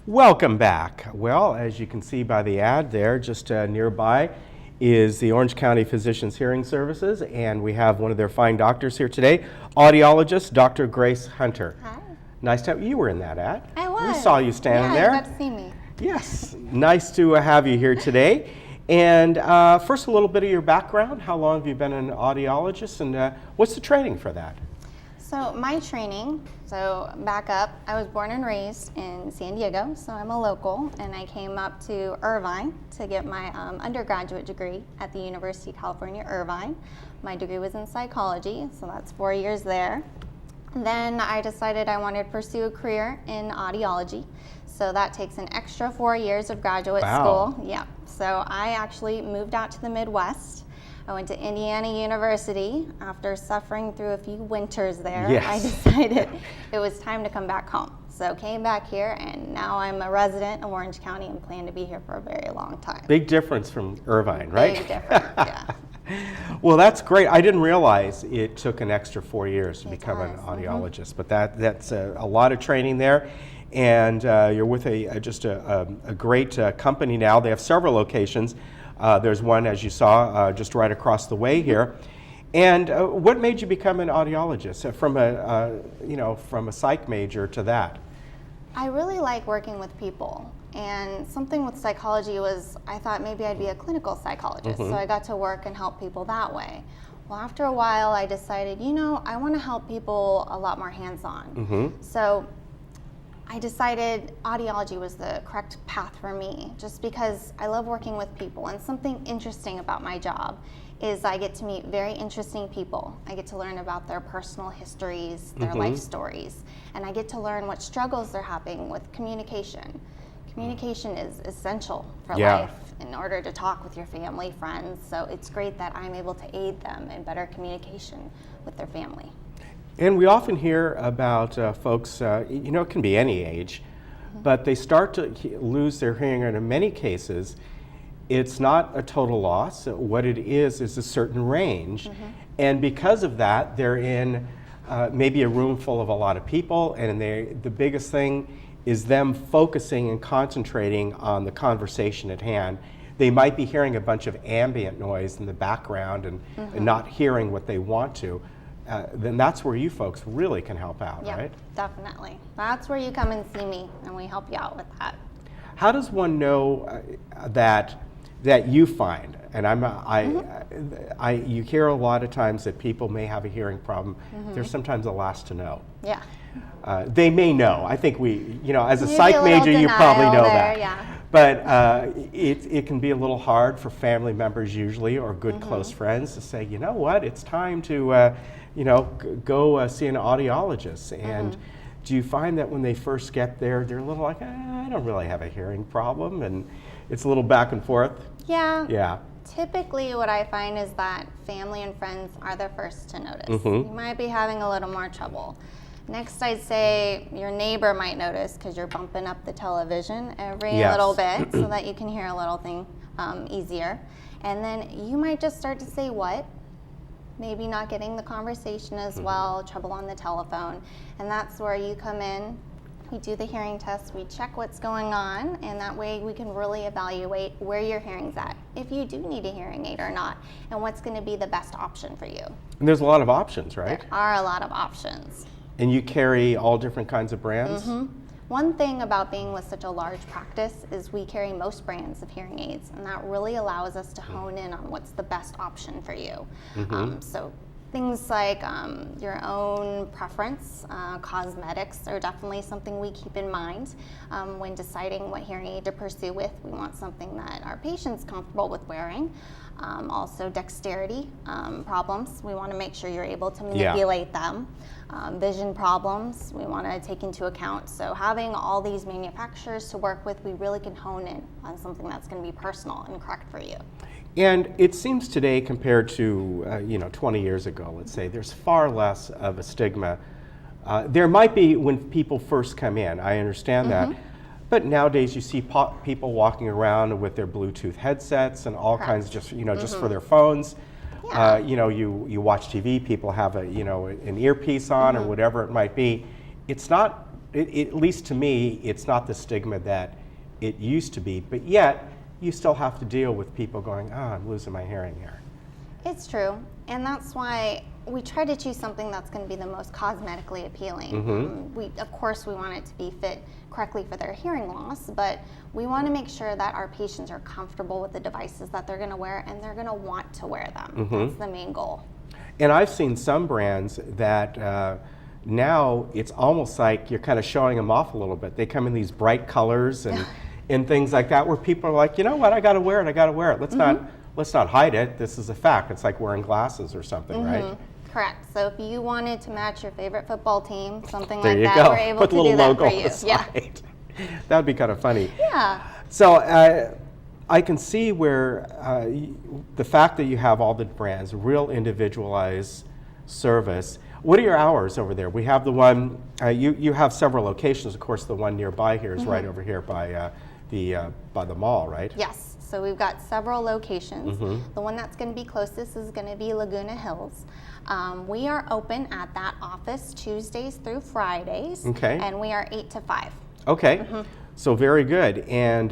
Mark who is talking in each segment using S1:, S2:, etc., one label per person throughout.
S1: Welcome back. Well, as you can see by the ad there, just nearby is the Orange County Physicians Hearing Services, and we have one of their fine doctors here today, audiologist Dr. Grace Hunter.
S2: Hi.
S1: Nice to have you. Were in that ad.
S2: I was.
S1: We saw you standing there.
S2: Yeah, you got to see me.
S1: Yes, nice to have you here today. And first, a little bit of your background. How long have you been an audiologist, and what's the training for that?
S2: So my training, back up, I was born and raised in San Diego, so I'm a local, and I came up to Irvine to get my undergraduate degree at the University of California, Irvine. My degree was in psychology, so that's 4 years there. Then I decided I wanted to pursue a career in audiology, so that takes an extra 4 years of graduate school. Yeah, so I actually moved out to the Midwest. I went to Indiana University. After suffering through a few winters there,
S1: yes.
S2: I decided it was time to come back home. So came back here, and now I'm a resident of Orange County and plan to be here for a very long time.
S1: Big difference from Irvine, right?
S2: Big difference, yeah.
S1: Well, that's great. I didn't realize it took an extra 4 years to become an
S2: does.
S1: audiologist, but that's a lot of training there. And you're with just a great company now. They have several locations. There's one, as you saw, just right across the way here. And what made you become an audiologist from a psych major to that?
S2: I really like working with people, and something with psychology was I thought maybe I'd be a clinical psychologist, so I got to work and help people that way. Well, after a while, I decided, I want to help people a lot more hands-on. So I decided audiology was the correct path for me, just because I love working with people. And something interesting about my job is I get to meet very interesting people. I get to learn about their personal histories, their life stories, and I get to learn what struggles they're having with communication. Communication is essential for life in order to talk with your family, friends, so it's great that I'm able to aid them in better communication with their family.
S1: And we often hear about folks, it can be any age, but they start to lose their hearing, and in many cases, it's not a total loss. What it is a certain range. And because of that, they're in maybe a room full of a lot of people, and the biggest thing is them focusing and concentrating on the conversation at hand. They might be hearing a bunch of ambient noise in the background and not hearing what they want to. Then that's where you folks really can help out, right?
S2: Definitely. That's where you come and see me, and we help you out with that.
S1: How does one know that you find, and you hear a lot of times that people may have a hearing problem. They're sometimes the last to know.
S2: Yeah.
S1: They may know. I think as a
S2: Maybe
S1: psych
S2: a little
S1: major, you probably know
S2: there,
S1: that.
S2: yeah.
S1: But it can be a little hard for family members usually, or good close friends, to say, you know what, it's time to go see an audiologist. And do you find that when they first get there, they're a little like, I don't really have a hearing problem, and it's a little back and forth?
S2: Yeah.
S1: Yeah.
S2: Typically what I find is that family and friends are the first to notice. You might be having a little more trouble. Next, I'd say your neighbor might notice because you're bumping up the television every little bit so that you can hear a little thing easier. And then you might just start to say what? Maybe not getting the conversation as well, trouble on the telephone. And that's where you come in. We do the hearing test, we check what's going on, and that way we can really evaluate where your hearing's at, if you do need a hearing aid or not, and what's going to be the best option for you.
S1: And there's a lot of options, right?
S2: There are a lot of options.
S1: And you carry all different kinds of brands?
S2: One thing about being with such a large practice is we carry most brands of hearing aids, and that really allows us to hone in on what's the best option for you. So things like your own preference, cosmetics are definitely something we keep in mind when deciding what hearing aid to pursue with. We want something that our patient's comfortable with wearing. Also dexterity problems, we want to make sure you're able to manipulate them. Vision problems, we want to take into account. So having all these manufacturers to work with, we really can hone in on something that's going to be personal and correct for you.
S1: And it seems today, compared to 20 years ago, let's say, there's far less of a stigma. There might be when people first come in, I understand that, but nowadays you see people walking around with their Bluetooth headsets and all kinds, just just for their phones.
S2: Yeah.
S1: You watch TV, people have an earpiece on or whatever it might be. It's not at least to me, it's not the stigma that it used to be, but yet you still have to deal with people going, oh, I'm losing my hearing here.
S2: It's true, and that's why we try to choose something that's going to be the most cosmetically appealing. Of course, we want it to be fit correctly for their hearing loss, but we want to make sure that our patients are comfortable with the devices that they're going to wear, and they're going to want to wear them. That's the main goal.
S1: And I've seen some brands that now it's almost like you're kind of showing them off a little bit. They come in these bright colors and things like that, where people are like, you know what, I got to wear it, I got to wear it. Let's not hide it. This is a fact. It's like wearing glasses or something, right?
S2: Correct. So if you wanted to match your favorite football team, something
S1: There
S2: like
S1: you
S2: that,
S1: go.
S2: we're able
S1: Put
S2: to
S1: the little
S2: do that
S1: logo
S2: for
S1: on
S2: you.
S1: the side. That would be kind of funny.
S2: Yeah.
S1: So I can see where the fact that you have all the brands, real individualized service. What are your hours over there? We have the one, you have several locations. Of course, the one nearby here is right over here by the mall, right?
S2: Yes. So we've got several locations. The one that's going to be closest is going to be Laguna Hills. We are open at that office Tuesdays through Fridays.
S1: Okay.
S2: And we are 8 to 5.
S1: Okay. So very good. And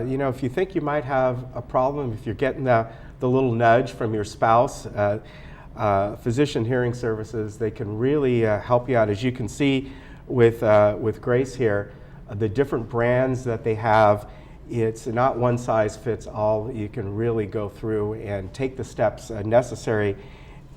S1: you know, if you think you might have a problem, if you're getting the little nudge from your spouse, Physician Hearing Services, they can really help you out. As you can see with Grace here, the different brands that they have, it's not one size fits all. You can really go through and take the steps necessary.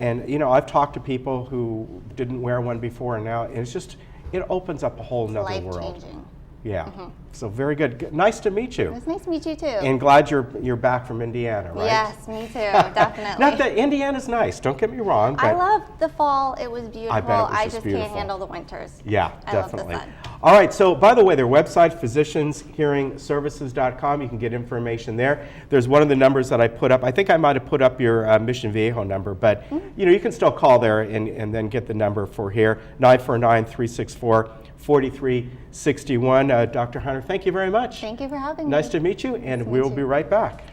S1: And you know, I've talked to people who didn't wear one before, and now it's just, it opens up a whole nother world.
S2: Life-changing.
S1: Yeah. So very good. Nice to meet you.
S2: It's nice to meet you too.
S1: And glad you're back from Indiana, right?
S2: Yes, me too. Definitely.
S1: Not that Indiana's nice. Don't get me wrong. But
S2: I love the fall. It was beautiful.
S1: I bet it was
S2: I
S1: just
S2: just
S1: beautiful.
S2: can't handle the winters.
S1: Yeah,
S2: I
S1: definitely.
S2: love the sun.
S1: All right. So by the way, their website, physicianshearingservices.com. You can get information there. There's one of the numbers that I put up. I think I might have put up your Mission Viejo number, but you know, you can still call there and then get the number for here, 949-364-4361. Dr. Hunter, thank you very much.
S2: Thank you for having me.
S1: Nice to meet you, and
S2: to meet
S1: we'll
S2: you.
S1: be right back.